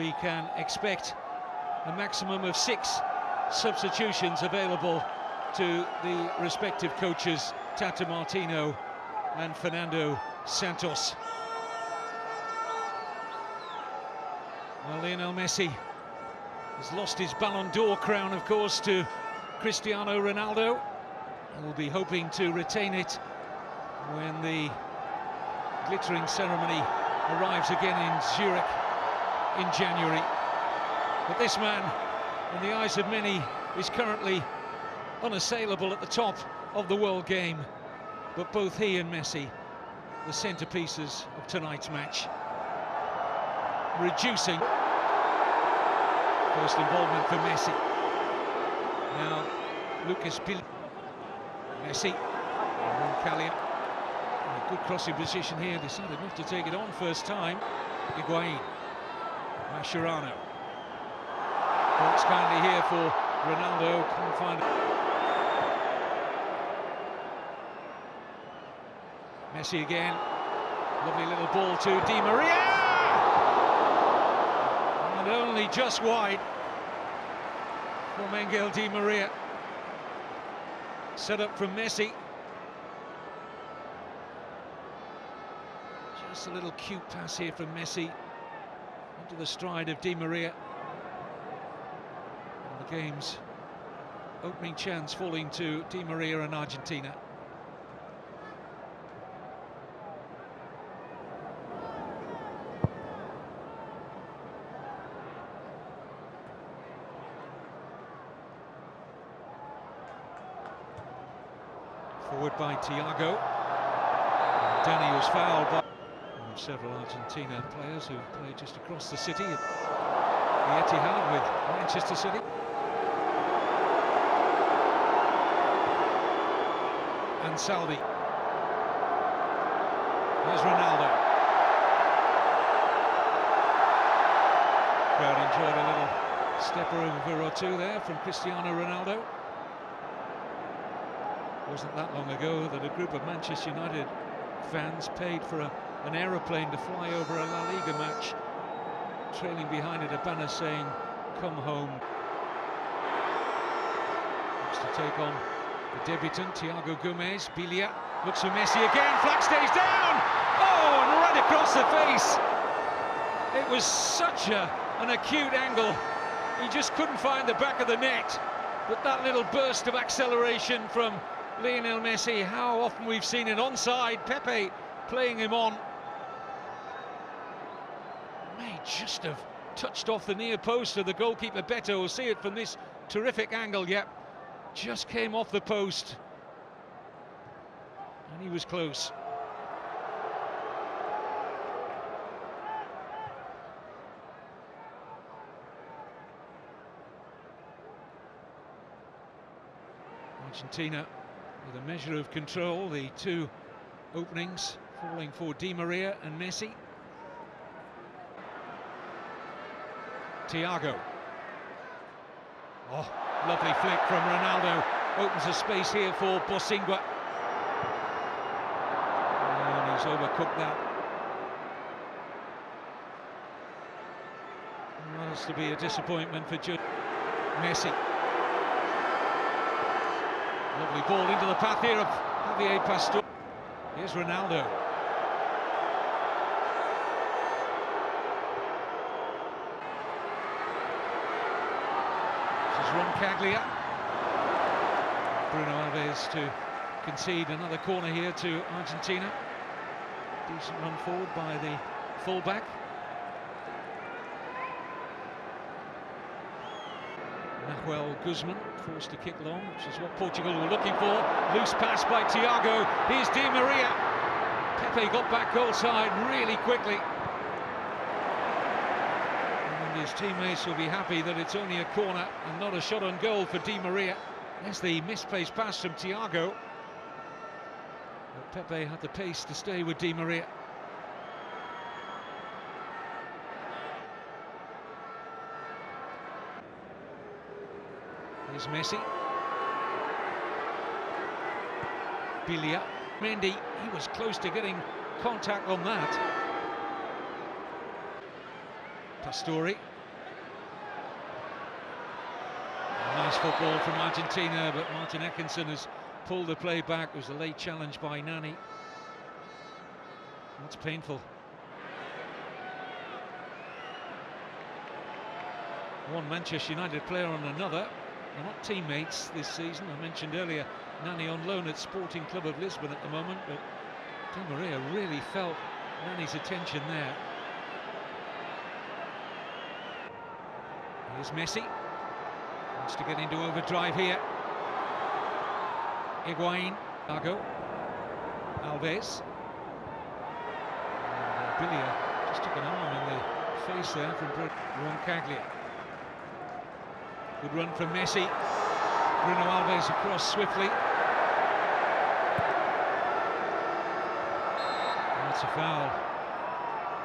we can expect a maximum of 6 substitutions available to the respective coaches, Tata Martino and Fernando Santos. Well, Lionel Messi has lost his Ballon d'Or crown, of course, to Cristiano Ronaldo. He will be hoping to retain it when the glittering ceremony arrives again in Zurich in January. But this man, in the eyes of many, is currently unassailable at the top of the world game. But both he and Messi, the centerpieces of tonight's match. Reducing. First involvement for Messi. Now, Lucas Pil. Messi. Roncaglia. A good crossing position here. Decided not to take it on first time. Higuain. Mascherano. Box kindly here for Ronaldo. Can't find it. Messi again. Lovely little ball to Di Maria. And only just wide from Angel Di Maria. Set up from Messi. Just a little cute pass here from Messi into the stride of Di Maria. And the game's opening chance falling to Di Maria and Argentina. Forward by Thiago. Danny was fouled by several Argentina players who played just across the city at the Etihad with Manchester City. And Saldi. Here's Ronaldo. Crowd enjoyed a little stepper over or two there from Cristiano Ronaldo. Wasn't that long ago that a group of Manchester United fans paid for an aeroplane to fly over a La Liga match, trailing behind it a banner saying, "Come home." Looks to take on the debutant, Thiago Gomez. Bilia looks for Messi again, flag stays down! Oh, and right across the face! It was such an acute angle, he just couldn't find the back of the net. But that little burst of acceleration from Lionel Messi, how often we've seen it onside, Pepe playing him on. May just have touched off the near post of the goalkeeper. Beto will see it from this terrific angle. Yep, just came off the post. And he was close. Argentina with a measure of control, the two openings falling for Di Maria and Messi. Thiago. Oh, lovely flick from Ronaldo. Opens a space here for Bosingwa. And he's overcooked that. Well, that's to be a disappointment for Messi. Lovely ball into the path here of Javier Pastor. Here's Ronaldo. This is Roncaglia. Bruno Alves to concede another corner here to Argentina. Decent run forward by the fullback. Nahuel Guzman forced to kick long, which is what Portugal were looking for. Loose pass by Thiago. Here's Di Maria. Pepe got back goal side really quickly. And his teammates will be happy that it's only a corner and not a shot on goal for Di Maria. There's the misplaced pass from Thiago. But Pepe had the pace to stay with Di Maria. Here's Messi. Bilia. Mendy, he was close to getting contact on that. Pastore. Nice football from Argentina, but Martin Atkinson has pulled the play back. It was a late challenge by Nani. That's painful. One Manchester United player on another. They're not teammates this season. I mentioned earlier Nani on loan at Sporting Club of Lisbon at the moment, but Di Maria really felt Nani's attention there. Here's Messi. Wants to get into overdrive here. Higuain, Thiago, Alves. And Billia just took an arm in the face there from Roncaglia. Good run from Messi. Bruno Alves across swiftly. That's a foul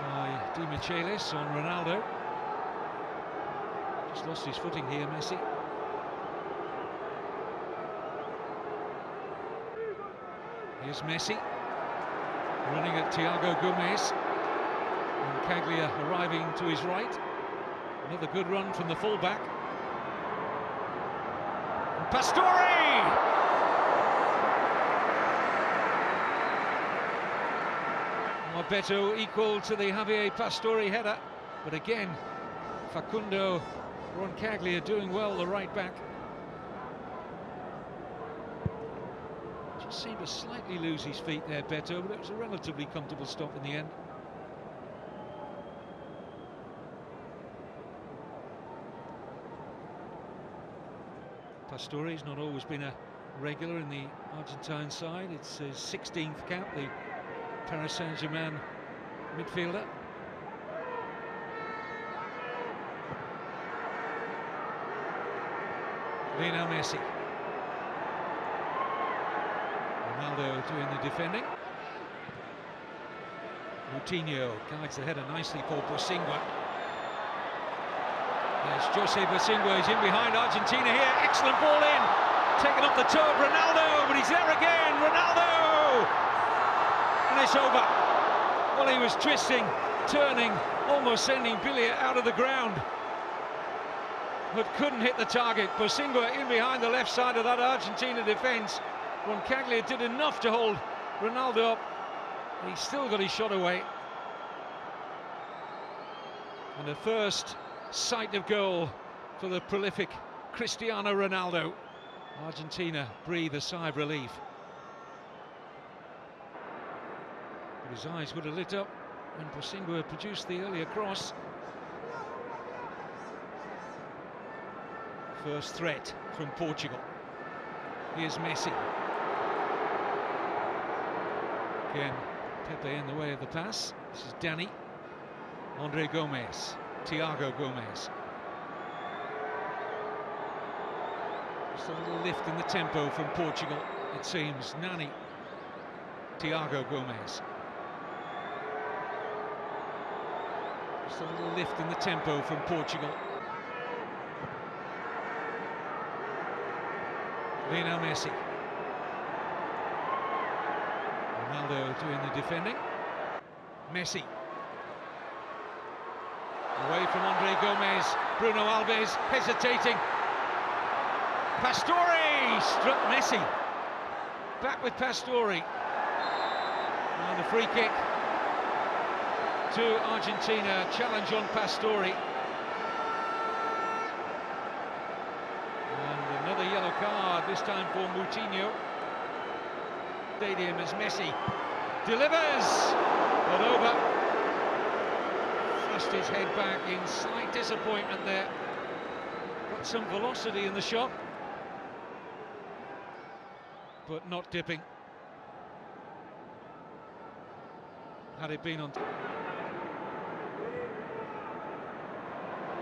by Di Michelis on Ronaldo. Just lost his footing here, Messi. Here's Messi, running at Thiago Gomez. Roncaglia arriving to his right. Another good run from the fullback. Pastore! Beto equal to the Javier Pastore header, but again Facundo Roncaglia doing well, the right back. Just seemed to slightly lose his feet there, Beto, but it was a relatively comfortable stop in the end. Pastore's not always been a regular in the Argentine side. It's his 16th cap, the Paris Saint-Germain midfielder. Lionel Messi. Ronaldo doing the defending. Moutinho guides the header nicely for Bosingwa. Yes, Jose Bosingwa is in behind Argentina here. Excellent ball in. Taken off the toe of Ronaldo, but he's there again. Ronaldo! And it's over. Well, he was twisting, turning, almost sending Billia out of the ground, but couldn't hit the target. Bosingwa in behind the left side of that Argentina defence. Roncaglia did enough to hold Ronaldo up. He's still got his shot away. And the first sight of goal for the prolific Cristiano Ronaldo. Argentina breathe a sigh of relief. But his eyes would have lit up when Bosingwa produced the earlier cross. First threat from Portugal. Here's Messi. Again, Pepe in the way of the pass. This is Dani. Andre Gomez. Thiago Gomez. Just a little lift in the tempo from Portugal, it seems. Nani. Thiago Gomez. Just a little lift in the tempo from Portugal. Lionel Messi. Ronaldo doing the defending. Messi. Away from Andre Gomez. Bruno Alves hesitating. Pastore struck Messi. Back with Pastore. And a free kick to Argentina. Challenge on Pastore. And another yellow card, this time for Moutinho. Stadium as Messi delivers, but over. Thrust his head back in slight disappointment there. Got some velocity in the shot, but not dipping. Had it been on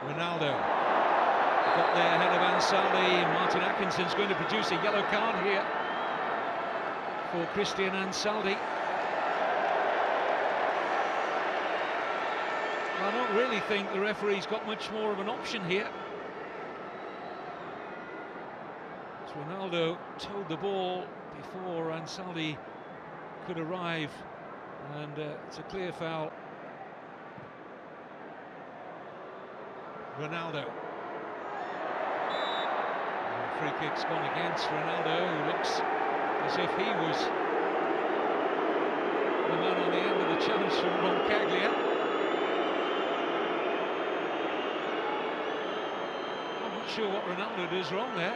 Ronaldo got there ahead of Ansaldi. Martin Atkinson's going to produce a yellow card here for Christian Ansaldi. I don't really think the referee's got much more of an option here. So Ronaldo towed the ball before Ansaldi could arrive, and it's a clear foul. Ronaldo. Free kick's gone against Ronaldo, who looks as if he was the man on the end of the challenge from Roncaglia. I'm not sure what Ronaldo does wrong there.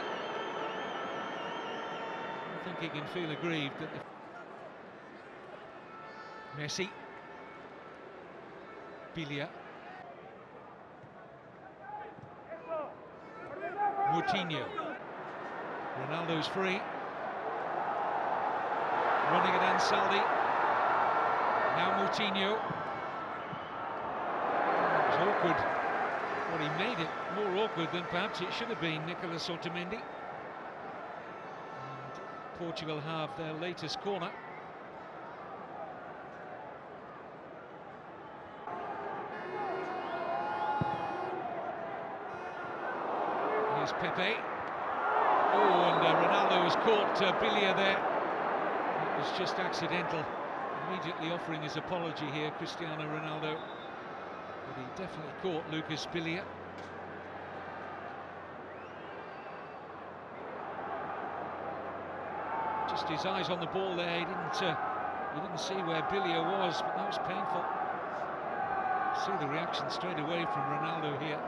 I think he can feel aggrieved that Messi, Bilia, Moutinho, Ronaldo's free, running at Ansaldi, now Moutinho. It was awkward, well, he made it more awkward than perhaps it should have been, Nicolas Otamendi. And Portugal have their latest corner. Here's Pepe. Oh, and Ronaldo has caught Bilia there. It was just accidental. Immediately offering his apology here, Cristiano Ronaldo. But he definitely caught Lucas Bilia. Just his eyes on the ball there. He didn't see where Bilia was, but that was painful. See the reaction straight away from Ronaldo here.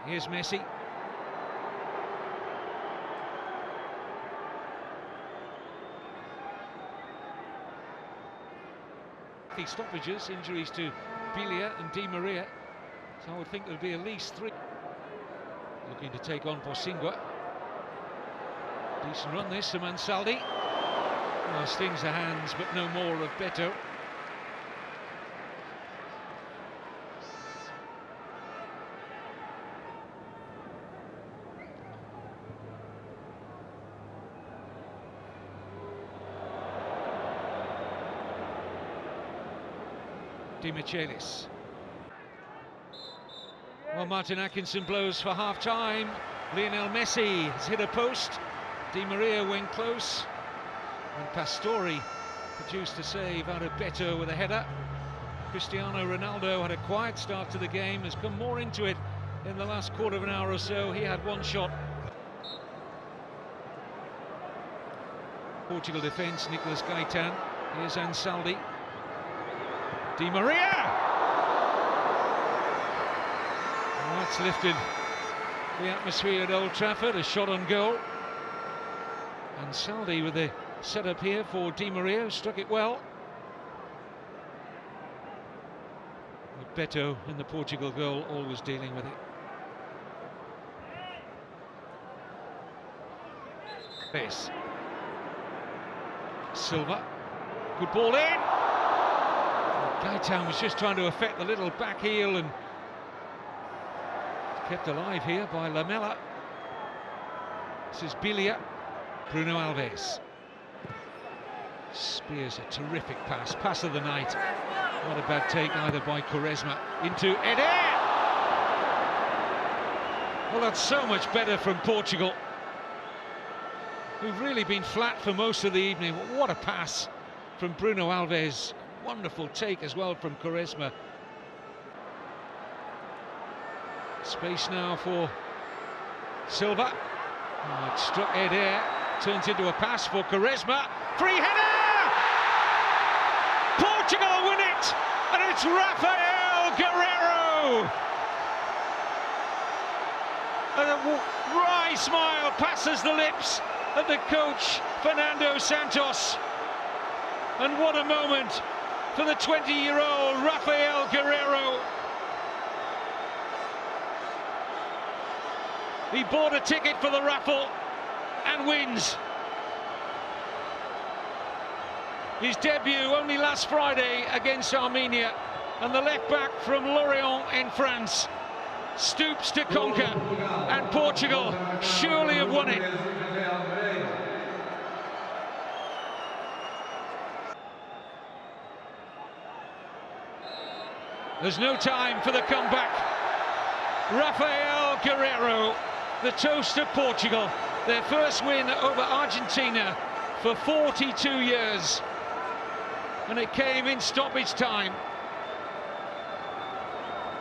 Here's Messi. The stoppages, injuries to Bilia and Di Maria, so I would think there'll be at least 3. Looking to take on Bosingwa. Decent run this from Ansaldi. Well, stings the hands, but no more of Beto. Di Michelis. Well, Martin Atkinson blows for half-time. Lionel Messi has hit a post. Di Maria went close. And Pastore produced a save out of Beto with a header. Cristiano Ronaldo had a quiet start to the game, has come more into it in the last quarter of an hour or so. He had one shot. Portugal defence, Nicolas Gaitan. Here's Ansaldi. Di Maria! Well, that's lifted the atmosphere at Old Trafford, a shot on goal. Ansaldi with the setup here for Di Maria, struck it well. But Beto in the Portugal goal, always dealing with it. This. Silva, good ball in. Gaitan was just trying to affect the little back heel and kept alive here by Lamela. This is Bilia. Bruno Alves. Spears a terrific pass of the night. Not a bad take either by Quaresma. Into Eder! Well, that's so much better from Portugal, who've really been flat for most of the evening. What a pass from Bruno Alves. Wonderful take as well from Quaresma. Space now for Silva. Oh, it struck Eder. Turns into a pass for Quaresma. Free header! Portugal win it! And it's Rafael Guerreiro! And a wry smile passes the lips of the coach, Fernando Santos. And what a moment for the 20-year-old Rafael Guerreiro. He bought a ticket for the raffle and wins. His debut only last Friday against Armenia, and the left-back from Lorient in France stoops to conquer, and Portugal surely have won it. There's no time for the comeback. Rafael Guerreiro, the toast of Portugal, their first win over Argentina for 42 years. And it came in stoppage time.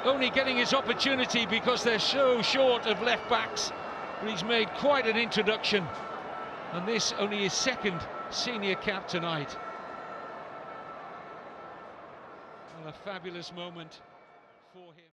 only getting his opportunity because they're so short of left backs. But he's made quite an introduction, and this only his second senior cap tonight. Well, a fabulous moment for him.